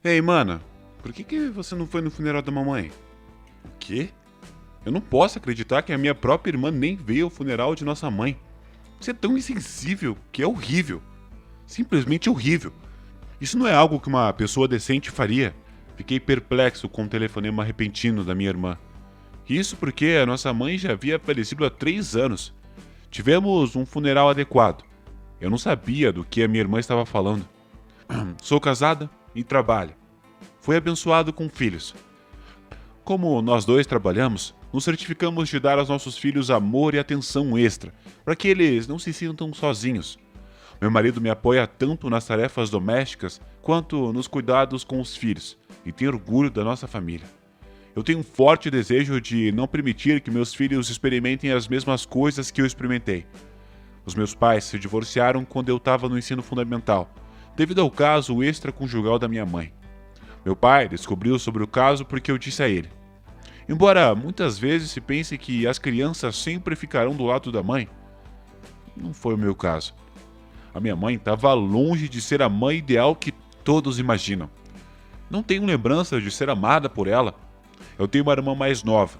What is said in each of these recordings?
Ei, mana, por que você não foi no funeral da mamãe? O quê? Eu não posso acreditar que a minha própria irmã nem veio ao funeral de nossa mãe. Você é tão insensível que é horrível. Simplesmente horrível. Isso não é algo que uma pessoa decente faria. Fiquei perplexo com o telefonema repentino da minha irmã. Isso porque a nossa mãe já havia falecido há 3 anos. Tivemos um funeral adequado. Eu não sabia do que a minha irmã estava falando. Sou casada e trabalho. Fui abençoado com filhos. Como nós dois trabalhamos, nos certificamos de dar aos nossos filhos amor e atenção extra, para que eles não se sintam sozinhos. Meu marido me apoia tanto nas tarefas domésticas quanto nos cuidados com os filhos, e tem orgulho da nossa família. Eu tenho um forte desejo de não permitir que meus filhos experimentem as mesmas coisas que eu experimentei. Os meus pais se divorciaram quando eu estava no ensino fundamental, devido ao caso extraconjugal da minha mãe. Meu pai descobriu sobre o caso porque eu disse a ele. Embora muitas vezes se pense que as crianças sempre ficarão do lado da mãe, não foi o meu caso. A minha mãe estava longe de ser a mãe ideal que todos imaginam. Não tenho lembrança de ser amada por ela. Eu tenho uma irmã mais nova,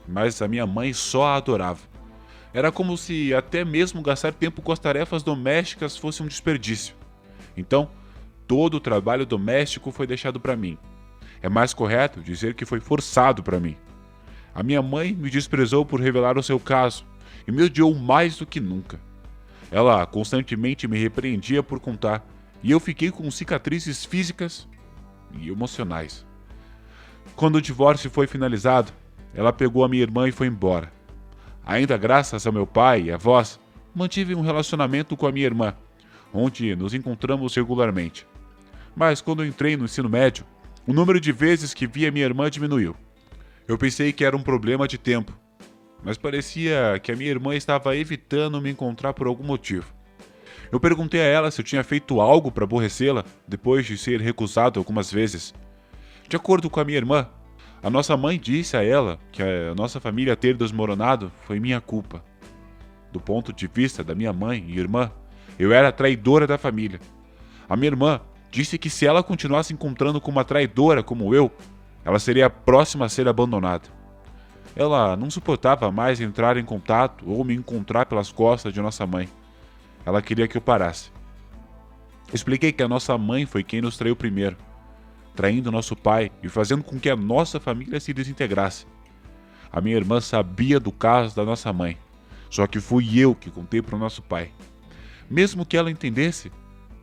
mas a minha mãe só a adorava. Era como se até mesmo gastar tempo com as tarefas domésticas fosse um desperdício. Então, todo o trabalho doméstico foi deixado para mim. É mais correto dizer que foi forçado para mim. A minha mãe me desprezou por revelar o seu caso e me odiou mais do que nunca. Ela constantemente me repreendia por contar e eu fiquei com cicatrizes físicas e emocionais. Quando o divórcio foi finalizado, ela pegou a minha irmã e foi embora. Ainda graças ao meu pai e avós, mantive um relacionamento com a minha irmã, onde nos encontramos regularmente. Mas quando eu entrei no ensino médio, o número de vezes que via minha irmã diminuiu. Eu pensei que era um problema de tempo, mas parecia que a minha irmã estava evitando me encontrar por algum motivo. Eu perguntei a ela se eu tinha feito algo para aborrecê-la, depois de ser recusado algumas vezes. De acordo com a minha irmã, a nossa mãe disse a ela que a nossa família ter desmoronado foi minha culpa. Do ponto de vista da minha mãe e irmã, eu era a traidora da família. A minha irmã disse que se ela continuasse encontrando com uma traidora como eu, ela seria a próxima a ser abandonada. Ela não suportava mais entrar em contato ou me encontrar pelas costas de nossa mãe. Ela queria que eu parasse. Expliquei que a nossa mãe foi quem nos traiu primeiro, traindo nosso pai e fazendo com que a nossa família se desintegrasse. A minha irmã sabia do caso da nossa mãe, só que fui eu que contei para o nosso pai. Mesmo que ela entendesse,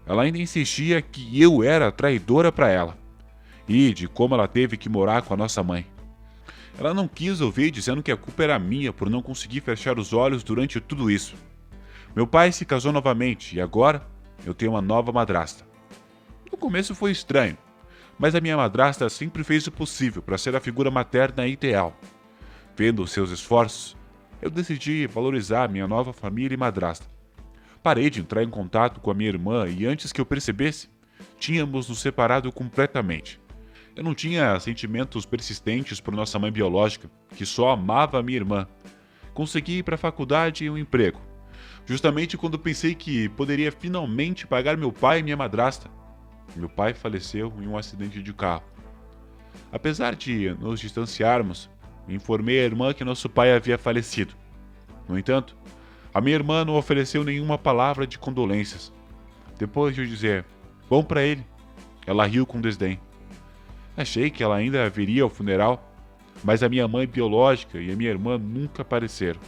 ela ainda insistia que eu era a traidora para ela, e de como ela teve que morar com a nossa mãe. Ela não quis ouvir dizendo que a culpa era minha por não conseguir fechar os olhos durante tudo isso. Meu pai se casou novamente e agora eu tenho uma nova madrasta. No começo foi estranho, mas a minha madrasta sempre fez o possível para ser a figura materna ideal. Vendo os seus esforços, eu decidi valorizar minha nova família e madrasta. Parei de entrar em contato com a minha irmã e antes que eu percebesse, tínhamos nos separado completamente. Eu não tinha sentimentos persistentes por nossa mãe biológica, que só amava a minha irmã. Consegui ir para a faculdade e um emprego, justamente quando pensei que poderia finalmente pagar meu pai e minha madrasta. Meu pai faleceu em um acidente de carro. Apesar de nos distanciarmos, informei a irmã que nosso pai havia falecido. No entanto, a minha irmã não ofereceu nenhuma palavra de condolências. Depois de eu dizer, bom para ele, ela riu com desdém. Achei que ela ainda viria ao funeral, mas a minha mãe biológica e a minha irmã nunca apareceram.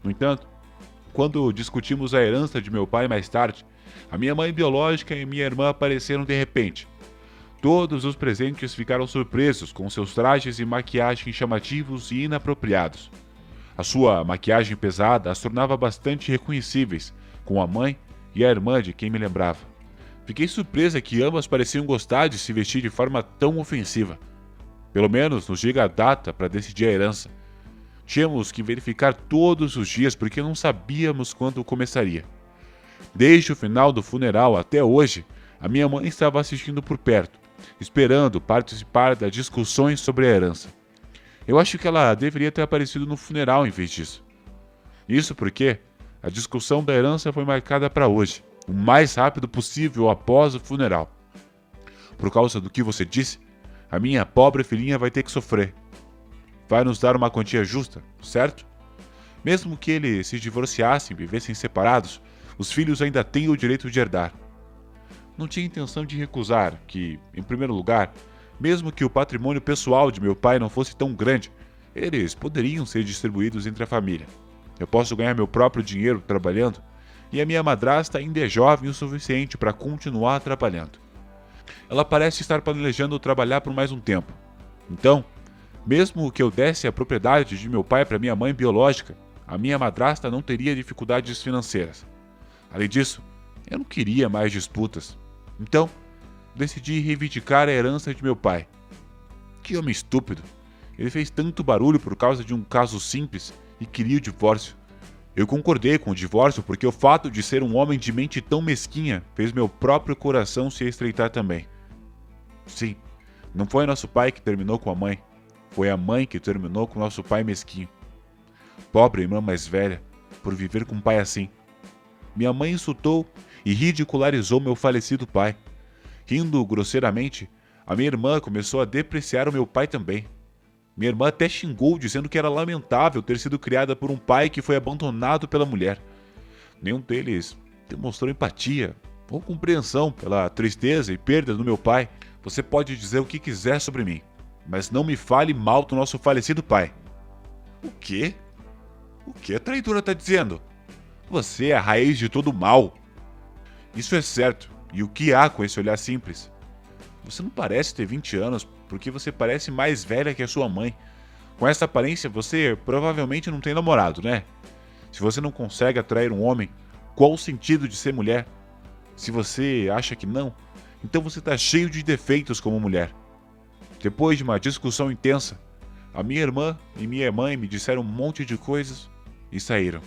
No entanto, quando discutimos a herança de meu pai mais tarde, a minha mãe biológica e minha irmã apareceram de repente. Todos os presentes ficaram surpresos com seus trajes e maquiagem chamativos e inapropriados. A sua maquiagem pesada as tornava bastante reconhecíveis, com a mãe e a irmã de quem me lembrava. Fiquei surpresa que ambas pareciam gostar de se vestir de forma tão ofensiva. Pelo menos nos diga a data para decidir a herança. Tínhamos que verificar todos os dias porque não sabíamos quando começaria. Desde o final do funeral até hoje, a minha mãe estava assistindo por perto, esperando participar das discussões sobre a herança. Eu acho que ela deveria ter aparecido no funeral em vez disso. Isso porque a discussão da herança foi marcada para hoje, o mais rápido possível após o funeral. por causa do que você disse, a minha pobre filhinha vai ter que sofrer. Vai nos dar uma quantia justa, certo? Mesmo que eles se divorciassem e vivessem separados, os filhos ainda têm o direito de herdar. Não tinha intenção de recusar que, em primeiro lugar, mesmo que o patrimônio pessoal de meu pai não fosse tão grande, eles poderiam ser distribuídos entre a família. Eu posso ganhar meu próprio dinheiro trabalhando, e a minha madrasta ainda é jovem o suficiente para continuar trabalhando. Ela parece estar planejando trabalhar por mais um tempo. Então, mesmo que eu desse a propriedade de meu pai para minha mãe biológica, a minha madrasta não teria dificuldades financeiras. Além disso, eu não queria mais disputas. Então, decidi reivindicar a herança de meu pai. Que homem estúpido! Ele fez tanto barulho por causa de um caso simples e queria o divórcio. Eu concordei com o divórcio porque o fato de ser um homem de mente tão mesquinha fez meu próprio coração se estreitar também. Sim, não foi nosso pai que terminou com a mãe, foi a mãe que terminou com nosso pai mesquinho. Pobre irmã mais velha, por viver com um pai assim. Minha mãe insultou e ridicularizou meu falecido pai. Rindo grosseiramente, a minha irmã começou a depreciar o meu pai também. Minha irmã até xingou, dizendo que era lamentável ter sido criada por um pai que foi abandonado pela mulher. Nenhum deles demonstrou empatia ou compreensão pela tristeza e perda do meu pai. Você pode dizer o que quiser sobre mim, mas não me fale mal do nosso falecido pai. O quê? O que a traidora está dizendo? Você é a raiz de todo o mal. Isso é certo, e o que há com esse olhar simples? Você não parece ter 20 anos, porque você parece mais velha que a sua mãe. Com essa aparência, você provavelmente não tem namorado, né? Se você não consegue atrair um homem, qual o sentido de ser mulher? Se você acha que não, então você está cheio de defeitos como mulher. Depois de uma discussão intensa, a minha irmã e minha mãe me disseram um monte de coisas e saíram.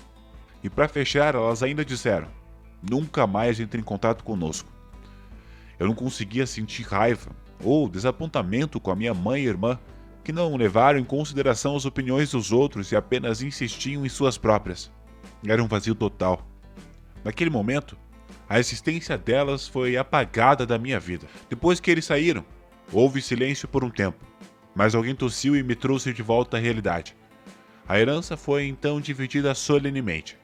E para fechar, elas ainda disseram: nunca mais entre em contato conosco. Eu não conseguia sentir raiva ou desapontamento com a minha mãe e irmã, que não levaram em consideração as opiniões dos outros e apenas insistiam em suas próprias. Era um vazio total. Naquele momento, a existência delas foi apagada da minha vida. Depois que eles saíram, houve silêncio por um tempo, mas alguém tossiu e me trouxe de volta à realidade. A herança foi então dividida solenemente.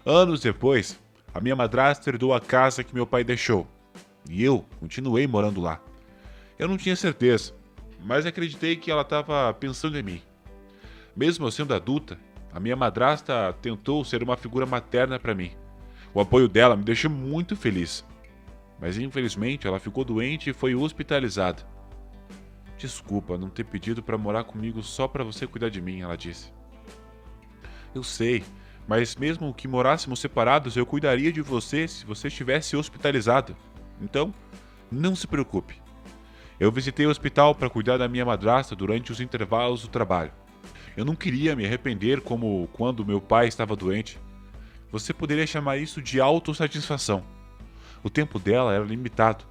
Anos depois, a minha madrasta herdou a casa que meu pai deixou, e eu continuei morando lá. Eu não tinha certeza, mas acreditei que ela estava pensando em mim. Mesmo eu sendo adulta, a minha madrasta tentou ser uma figura materna para mim. O apoio dela me deixou muito feliz. Mas infelizmente ela ficou doente e foi hospitalizada. Desculpa não ter pedido para morar comigo só para você cuidar de mim, ela disse. Eu sei, mas mesmo que morássemos separados, eu cuidaria de você se você estivesse hospitalizado. Então, não se preocupe. Eu visitei o hospital para cuidar da minha madrasta durante os intervalos do trabalho. Eu não queria me arrepender como quando meu pai estava doente. Você poderia chamar isso de autossatisfação. O tempo dela era limitado.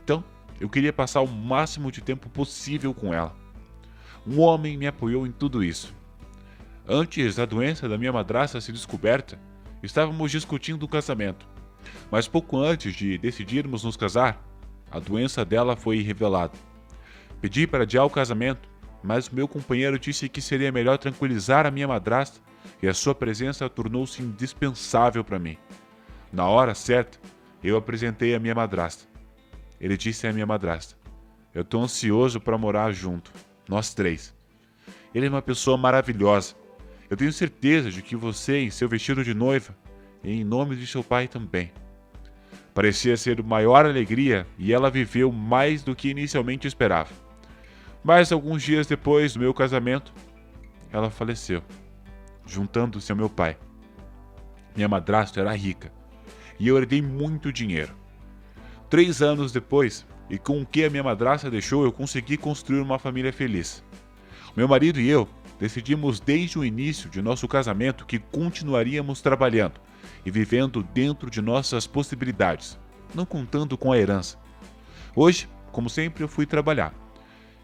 Então, eu queria passar o máximo de tempo possível com ela. Um homem me apoiou em tudo isso. Antes da doença da minha madrasta ser descoberta, estávamos discutindo o casamento. Mas pouco antes de decidirmos nos casar, a doença dela foi revelada. Pedi para adiar o casamento, mas meu companheiro disse que seria melhor tranquilizar a minha madrasta e a sua presença tornou-se indispensável para mim. Na hora certa, eu apresentei a minha madrasta. Ele disse à minha madrasta: eu estou ansioso para morar junto, nós três. Ele é uma pessoa maravilhosa. Eu tenho certeza de que você, em seu vestido de noiva, e em nome de seu pai também. Parecia ser a maior alegria e ela viveu mais do que inicialmente esperava. Mas alguns dias depois do meu casamento, ela faleceu, juntando-se ao meu pai. Minha madrasta era rica e eu herdei muito dinheiro. 3 anos depois, e com o que a minha madrasta deixou, eu consegui construir uma família feliz. Meu marido e eu decidimos desde o início de nosso casamento que continuaríamos trabalhando e vivendo dentro de nossas possibilidades, não contando com a herança. Hoje, como sempre, eu fui trabalhar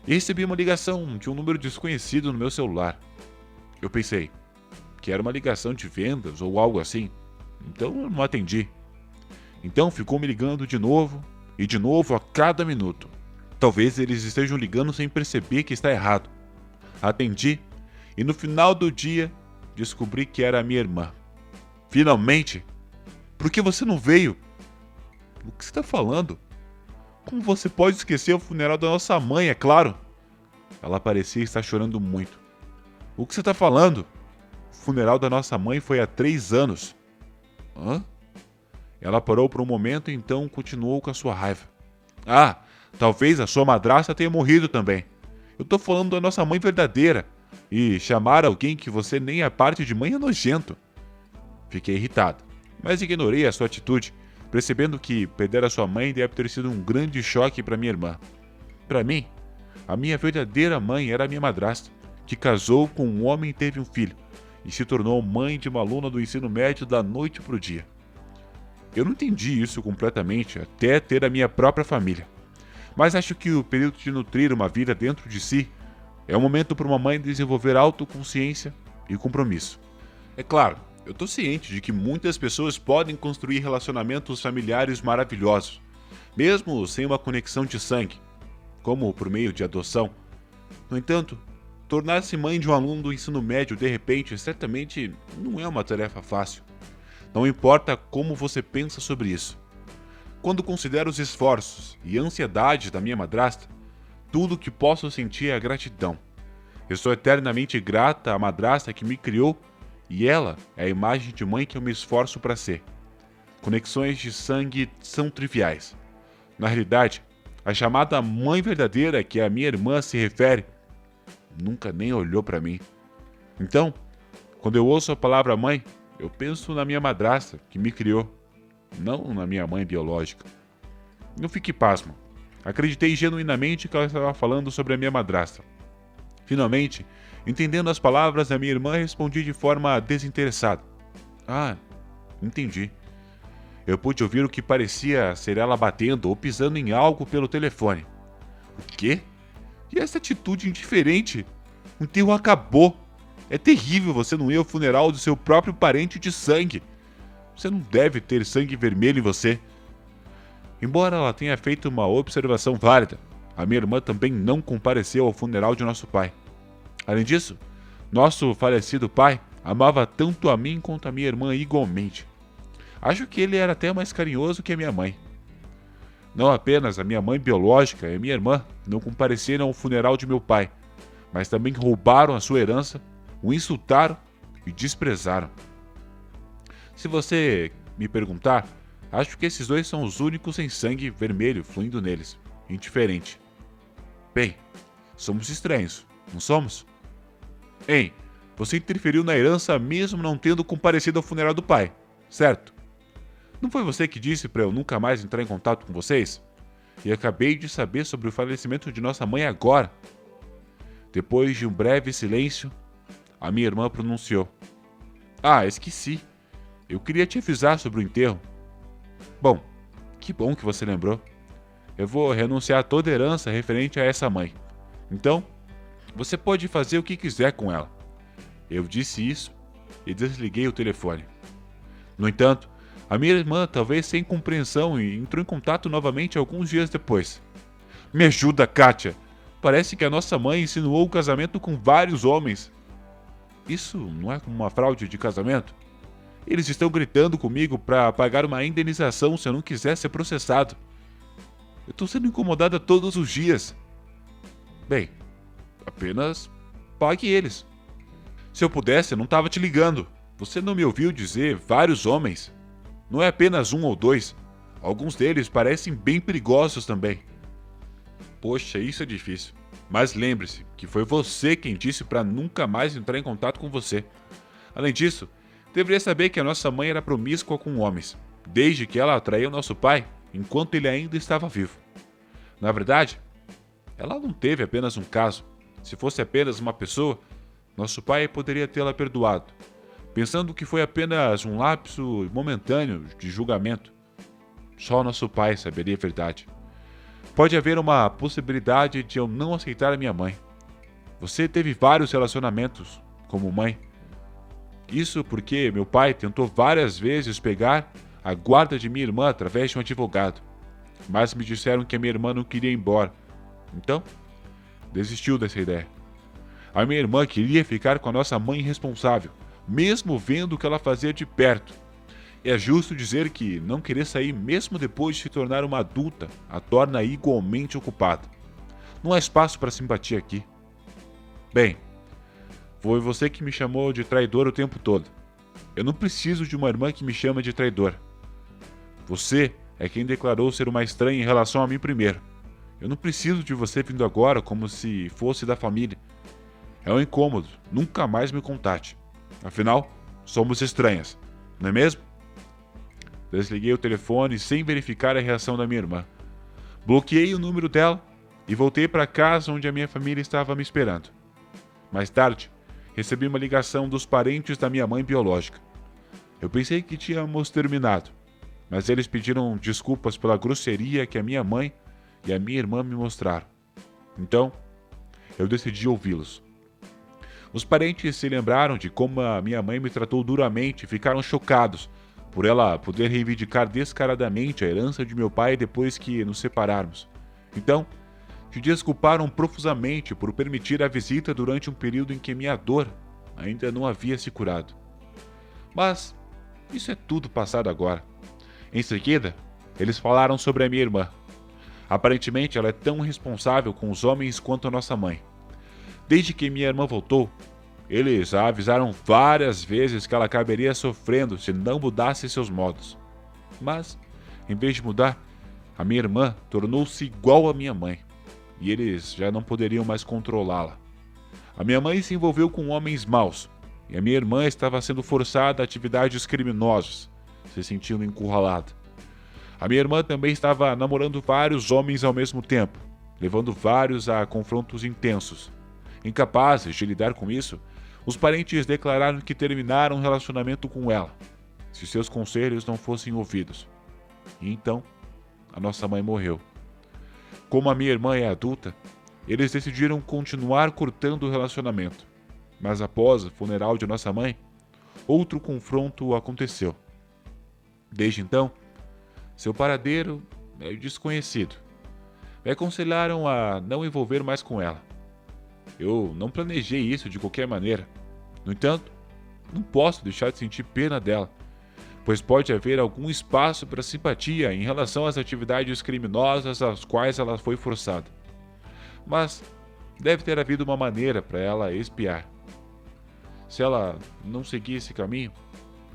e recebi uma ligação de um número desconhecido no meu celular. Eu pensei que era uma ligação de vendas ou algo assim, então eu não atendi. Então ficou me ligando de novo e de novo a cada minuto. Talvez eles estejam ligando sem perceber que está errado. Atendi e no final do dia descobri que era a minha irmã. Finalmente! Por que você não veio? O que você está falando? Como você pode esquecer o funeral da nossa mãe, é claro? Ela parecia estar chorando muito. O que você está falando? O funeral da nossa mãe foi há 3 anos. Hã? Ela parou por um momento e então continuou com a sua raiva. Ah, talvez a sua madrasta tenha morrido também. Eu tô falando da nossa mãe verdadeira. E chamar alguém que você nem é parte de mãe é nojento. Fiquei irritado, mas ignorei a sua atitude, percebendo que perder a sua mãe deve ter sido um grande choque para minha irmã. Para mim, a minha verdadeira mãe era a minha madrasta, que casou com um homem e teve um filho, e se tornou mãe de uma aluna do ensino médio da noite pro dia. Eu não entendi isso completamente até ter a minha própria família. Mas acho que o período de nutrir uma vida dentro de si é o momento para uma mãe desenvolver autoconsciência e compromisso. É claro, eu estou ciente de que muitas pessoas podem construir relacionamentos familiares maravilhosos, mesmo sem uma conexão de sangue, como por meio de adoção. No entanto, tornar-se mãe de um aluno do ensino médio de repente certamente não é uma tarefa fácil. Não importa como você pensa sobre isso. Quando considero os esforços e ansiedade da minha madrasta, tudo o que posso sentir é a gratidão. Eu sou eternamente grata à madrasta que me criou e ela é a imagem de mãe que eu me esforço para ser. Conexões de sangue são triviais. Na realidade, a chamada mãe verdadeira que a minha irmã se refere nunca nem olhou para mim. Então, quando eu ouço a palavra mãe, eu penso na minha madrasta que me criou, não na minha mãe biológica. Não fique pasmo. Acreditei genuinamente que ela estava falando sobre a minha madrasta. Finalmente, entendendo as palavras da minha irmã, respondi de forma desinteressada. Ah, entendi. Eu pude ouvir o que parecia ser ela batendo ou pisando em algo pelo telefone. O quê? E essa atitude indiferente? O enterro acabou. É terrível você não ir ao funeral do seu próprio parente de sangue. Você não deve ter sangue vermelho em você. Embora ela tenha feito uma observação válida, a minha irmã também não compareceu ao funeral de nosso pai. Além disso, nosso falecido pai amava tanto a mim quanto a minha irmã igualmente. Acho que ele era até mais carinhoso que a minha mãe. Não apenas a minha mãe biológica e a minha irmã não compareceram ao funeral de meu pai, mas também roubaram a sua herança, o insultaram e desprezaram. Se você me perguntar, acho que esses dois são os únicos sem sangue vermelho fluindo neles, indiferente. Bem, somos estranhos, não somos? Hein, você interferiu na herança mesmo não tendo comparecido ao funeral do pai, certo? Não foi você que disse para eu nunca mais entrar em contato com vocês? E acabei de saber sobre o falecimento de nossa mãe agora. Depois de um breve silêncio, a minha irmã pronunciou. Ah, esqueci. Eu queria te avisar sobre o enterro. Bom que você lembrou. Eu vou renunciar a toda herança referente a essa mãe. Então, você pode fazer o que quiser com ela. Eu disse isso e desliguei o telefone. No entanto, a minha irmã, talvez sem compreensão, entrou em contato novamente alguns dias depois. Me ajuda, Kátia. Parece que a nossa mãe insinuou o casamento com vários homens. Isso não é como uma fraude de casamento? Eles estão gritando comigo para pagar uma indenização se eu não quiser ser processado. Eu estou sendo incomodada todos os dias. Bem, apenas pague eles. Se eu pudesse, eu não estava te ligando. Você não me ouviu dizer vários homens? Não é apenas um ou dois. Alguns deles parecem bem perigosos também. Poxa, isso é difícil. Mas lembre-se que foi você quem disse para nunca mais entrar em contato com você. Além disso, deveria saber que a nossa mãe era promíscua com homens, desde que ela atraiu nosso pai, enquanto ele ainda estava vivo. Na verdade, ela não teve apenas um caso. Se fosse apenas uma pessoa, nosso pai poderia tê-la perdoado, pensando que foi apenas um lapso momentâneo de julgamento. Só nosso pai saberia a verdade. Pode haver uma possibilidade de eu não aceitar a minha mãe. Você teve vários relacionamentos como mãe. Isso porque meu pai tentou várias vezes pegar a guarda de minha irmã através de um advogado. mas me disseram que a minha irmã não queria ir embora. Então, desistiu dessa ideia. A minha irmã queria ficar com a nossa mãe irresponsável, mesmo vendo o que ela fazia de perto. É justo dizer que não querer sair mesmo depois de se tornar uma adulta a torna igualmente ocupada. Não há espaço para simpatia aqui. Bem, foi você que me chamou de traidor o tempo todo. Eu não preciso de uma irmã que me chame de traidor. Você é quem declarou ser uma estranha em relação a mim primeiro. Eu não preciso de você vindo agora como se fosse da família. É um incômodo, nunca mais me contate. Afinal, somos estranhas, não é mesmo? Desliguei o telefone sem verificar a reação da minha irmã. Bloqueei o número dela e voltei para casa onde a minha família estava me esperando. Mais tarde, recebi uma ligação dos parentes da minha mãe biológica. Eu pensei que tínhamos terminado, mas eles pediram desculpas pela grosseria que a minha mãe e a minha irmã me mostraram. Então, eu decidi ouvi-los. Os parentes se lembraram de como a minha mãe me tratou duramente e ficaram chocados por ela poder reivindicar descaradamente a herança de meu pai depois que nos separarmos. Então, se desculparam profusamente por permitir a visita durante um período em que minha dor ainda não havia se curado. Mas isso é tudo passado agora. Em seguida, eles falaram sobre a minha irmã. Aparentemente, ela é tão responsável com os homens quanto a nossa mãe. Desde que minha irmã voltou, eles a avisaram várias vezes que ela acabaria sofrendo se não mudasse seus modos. Mas, em vez de mudar, a minha irmã tornou-se igual à minha mãe, e eles já não poderiam mais controlá-la. A minha mãe se envolveu com homens maus, e a minha irmã estava sendo forçada a atividades criminosas, se sentindo encurralada. A minha irmã também estava namorando vários homens ao mesmo tempo, levando vários a confrontos intensos. Incapazes de lidar com isso, os parentes declararam que terminaram o relacionamento com ela, se seus conselhos não fossem ouvidos. E então, a nossa mãe morreu. Como a minha irmã é adulta, eles decidiram continuar cortando o relacionamento. Mas após o funeral de nossa mãe, outro confronto aconteceu. Desde então, seu paradeiro é desconhecido. Me aconselharam a não envolver mais com ela. Eu não planejei isso de qualquer maneira. No entanto, não posso deixar de sentir pena dela, pois pode haver algum espaço para simpatia em relação às atividades criminosas às quais ela foi forçada. Mas deve ter havido uma maneira para ela espiar. Se ela não seguir esse caminho,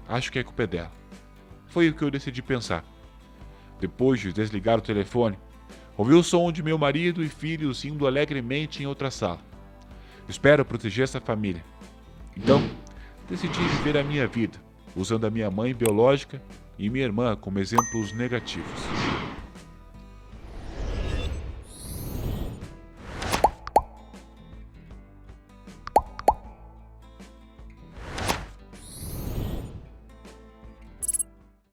acho que é culpa dela. Foi o que eu decidi pensar. Depois de desligar o telefone, ouvi o som de meu marido e filhos indo alegremente em outra sala. Espero proteger essa família. Então, decidi viver a minha vida, usando a minha mãe biológica e minha irmã como exemplos negativos.